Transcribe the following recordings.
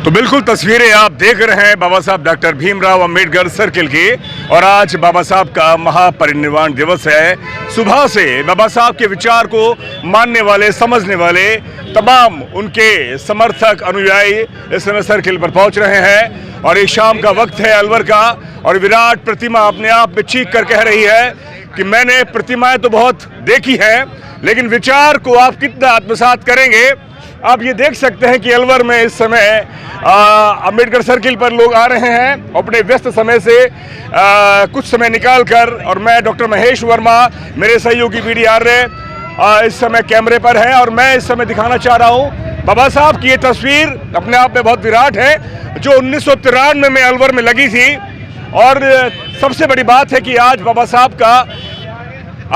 तो बिल्कुल तस्वीरें आप देख रहे हैं बाबा साहब डॉक्टर भीमराव अंबेडकर सर्किल की। और आज बाबा साहब का महापरिनिर्वाण दिवस है। सुबह से बाबा साहब के विचार को मानने वाले, समझने वाले तमाम उनके समर्थक, अनुयायी इस समय सर्किल पर पहुंच रहे हैं। और ये शाम का वक्त है अलवर का, और विराट प्रतिमा अपने आप में चीख कर कह रही है कि मैंने प्रतिमाएं तो बहुत देखी हैं, लेकिन विचार को आप कितना आत्मसात करेंगे। आप ये देख सकते हैं कि अलवर में इस समय अंबेडकर सर्किल पर लोग आ रहे हैं अपने व्यस्त समय से कुछ समय निकाल कर। और मैं डॉक्टर महेश वर्मा, मेरे सहयोगी बीडी आर्य इस समय कैमरे पर है, और मैं इस समय दिखाना चाह रहा हूँ बाबा साहब की ये तस्वीर अपने आप में बहुत विराट है, जो 1993 में अलवर में लगी थी। और सबसे बड़ी बात है कि आज बाबा साहब का,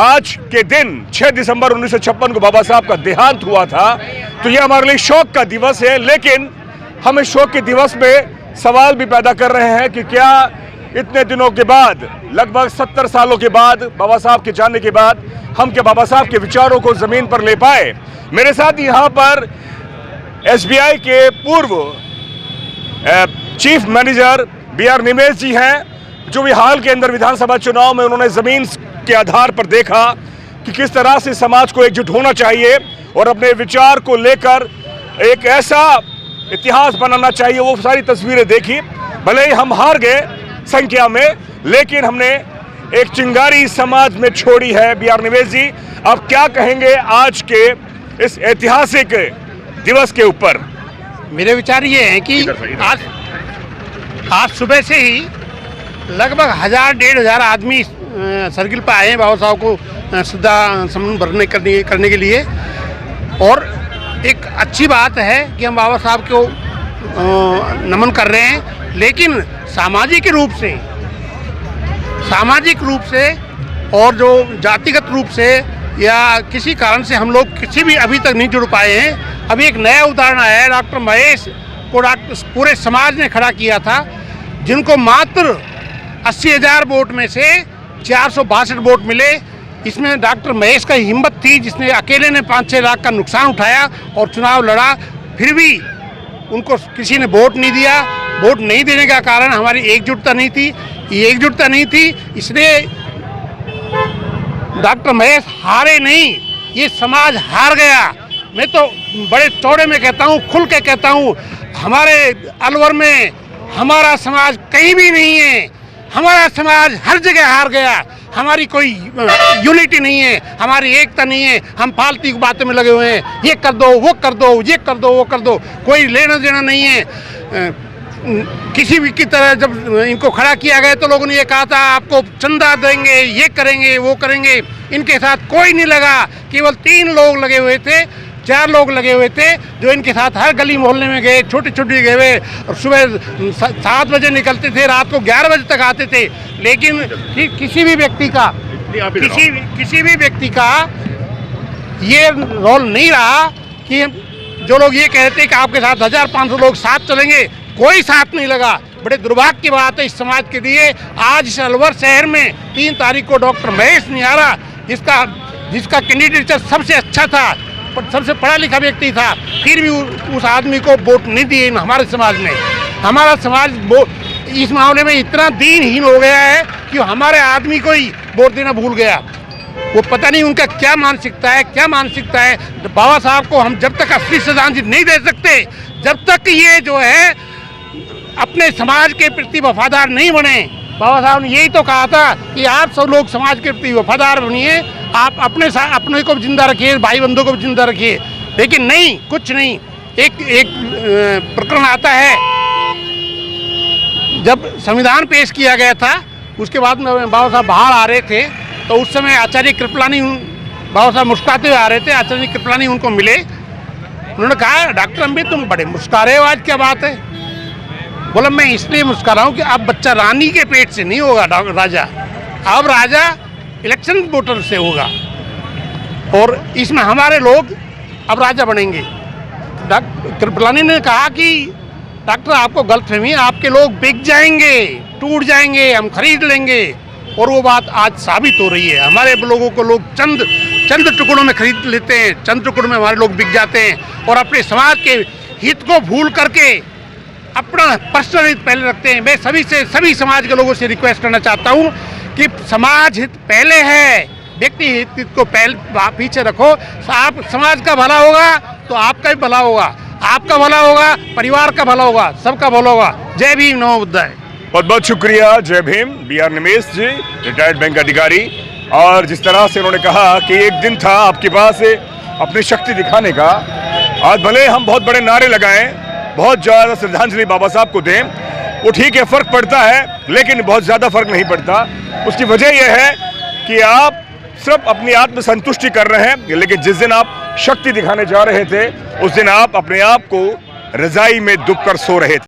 आज के दिन 6 दिसंबर 1956 को बाबा साहब का देहांत हुआ था। तो यह हमारे लिए शौक का दिवस है, लेकिन हम इस शौक के दिवस में सवाल भी पैदा कर रहे हैं कि क्या इतने दिनों के बाद, लगभग 70 सालों के बाद, बाबा साहब के जाने के बाद, हम क्या बाबा साहब के विचारों को जमीन पर ले पाए। मेरे साथ यहाँ पर SBI के पूर्व चीफ मैनेजर BR निमेश जी हैं, जो भी हाल के अंदर विधानसभा चुनाव में उन्होंने जमीन के आधार पर देखा कि किस तरह से समाज को एकजुट होना चाहिए और अपने विचार को लेकर एक ऐसा इतिहास बनाना चाहिए। वो सारी तस्वीरें देखी, भले ही हम हार गए संख्या में, लेकिन हमने एक चिंगारी समाज में छोड़ी है। BR निमेश जी, आप क्या कहेंगे आज के इस ऐतिहासिक दिवस के ऊपर? मेरे विचार ये हैं कि आज सुबह से ही लगभग 1000-1500 आदमी सर्किल पर आए हैं बाबा साहब को श्रद्धा सुमन करने के लिए। और एक अच्छी बात है कि हम बाबा साहब को नमन कर रहे हैं, लेकिन सामाजिक रूप से और जो जातिगत रूप से या किसी कारण से हम लोग किसी भी अभी तक नहीं जुड़ पाए हैं। अभी एक नया उदाहरण आया है, डॉक्टर महेश को पूरे समाज ने खड़ा किया था, जिनको मात्र 80,000 वोट में से 462 वोट मिले। इसमें डॉक्टर महेश का हिम्मत थी, जिसने अकेले ने 5-6 लाख का नुकसान उठाया और चुनाव लड़ा, फिर भी उनको किसी ने वोट नहीं दिया। वोट नहीं देने का कारण हमारी एकजुटता नहीं थी, इसलिए डॉक्टर महेश हारे नहीं, ये समाज हार गया। मैं तो बड़े चौड़े में कहता हूँ, खुल के कहता हूँ, हमारे अलवर में हमारा समाज कहीं भी नहीं है। हमारा समाज हर जगह हार गया। हमारी कोई यूनिटी नहीं है, हमारी एकता नहीं है। हम फालतू की बातों में लगे हुए हैं, ये कर दो, वो कर दो, ये कर दो, वो कर दो, कोई लेना देना नहीं है। किसी भी की तरह जब इनको खड़ा किया गया तो लोगों ने ये कहा था आपको चंदा देंगे, ये करेंगे, वो करेंगे। इनके साथ कोई नहीं लगा, केवल 3 लोग लगे हुए थे, 4 लोग लगे हुए थे, जो इनके साथ हर गली मोहल्ले में गए, छोटे गए हुए, और सुबह 7 बजे निकलते थे, रात को 11 बजे तक आते थे। लेकिन किसी भी व्यक्ति का ये रोल नहीं रहा कि जो लोग ये कहते हैं कि आपके साथ 1500 लोग साथ चलेंगे, कोई साथ नहीं लगा। बड़े दुर्भाग्य की बात है इस समाज के लिए। आज इस अलवर शहर में 3 तारीख को डॉक्टर महेश नियारा, जिसका कैंडिडेट सबसे अच्छा था, सबसे पढ़ा लिखा व्यक्ति था, फिर भी उस आदमी को वोट नहीं दिए हमारे समाज ने। हमारा समाज इस मामले में इतना दीनहीन हो गया है कि हमारे आदमी को ही वोट देना भूल गया। वो पता नहीं उनका क्या मानसिकता है। बाबा साहब को हम जब तक असली श्रद्धांजलि नहीं दे सकते, जब तक ये जो है अपने समाज के प्रति वफादार नहीं बने। बाबा साहब ने यही तो कहा था कि आप सब लोग समाज के प्रति वफादार बनिए, आप अपने को जिंदा रखिए, भाई बंधुओं को भी जिंदा रखिए। लेकिन नहीं, कुछ नहीं। एक प्रकरण आता है, जब संविधान पेश किया गया था, उसके बाद में बाबा साहब बाहर आ रहे थे, तो उस समय आचार्य कृपलानी, बाबा साहब मुस्कुराते हुए आ रहे थे, आचार्य कृपलानी उनको मिले। उन्होंने कहा डॉक्टर अम्बेडकर तुम बड़े मुस्कुरा रहे हो, आज क्या बात है? बोला मैं इसलिए मुस्कुरा रहा हूँ कि अब बच्चा रानी के पेट से नहीं होगा राजा, अब राजा इलेक्शन वोटर से होगा, और इसमें हमारे लोग अब राजा बनेंगे। डॉक्टर कृपलानी ने कहा कि डॉक्टर आपको गलतफहमी, आपके लोग बिक जाएंगे, टूट जाएंगे, हम खरीद लेंगे। और वो बात आज साबित हो रही है। हमारे लोगों को लोग चंद टुकड़ों में खरीद लेते हैं, चंद टुकड़ों में हमारे लोग बिक जाते हैं, और अपने समाज के हित को भूल करके अपना पर्सनल हित पहले रखते हैं। मैं सभी समाज के लोगों से रिक्वेस्ट करना चाहता हूँ कि समाज हित पहले है, व्यक्ति हित को पहले पीछे रखो। आप समाज का भला होगा तो आपका भी भला होगा, आपका भला होगा, परिवार का भला होगा, सबका भला होगा। जय भीम, नमो बुद्धाय। बहुत बहुत शुक्रिया, जय भीम। बी.आर. निमेश जी, रिटायर्ड बैंक अधिकारी। और जिस तरह से उन्होंने कहा कि एक दिन था आपके पास अपनी शक्ति दिखाने का, आज भले हम बहुत बड़े नारे लगाएं, बहुत ज़्यादा श्रद्धांजलि बाबा साहब को दें, वो ठीक है, फ़र्क पड़ता है, लेकिन बहुत ज़्यादा फ़र्क नहीं पड़ता। उसकी वजह यह है कि आप सिर्फ अपनी आत्मसंतुष्टि कर रहे हैं, लेकिन जिस दिन आप शक्ति दिखाने जा रहे थे उस दिन आप अपने आप को रजाई में दुब कर सो रहे थे।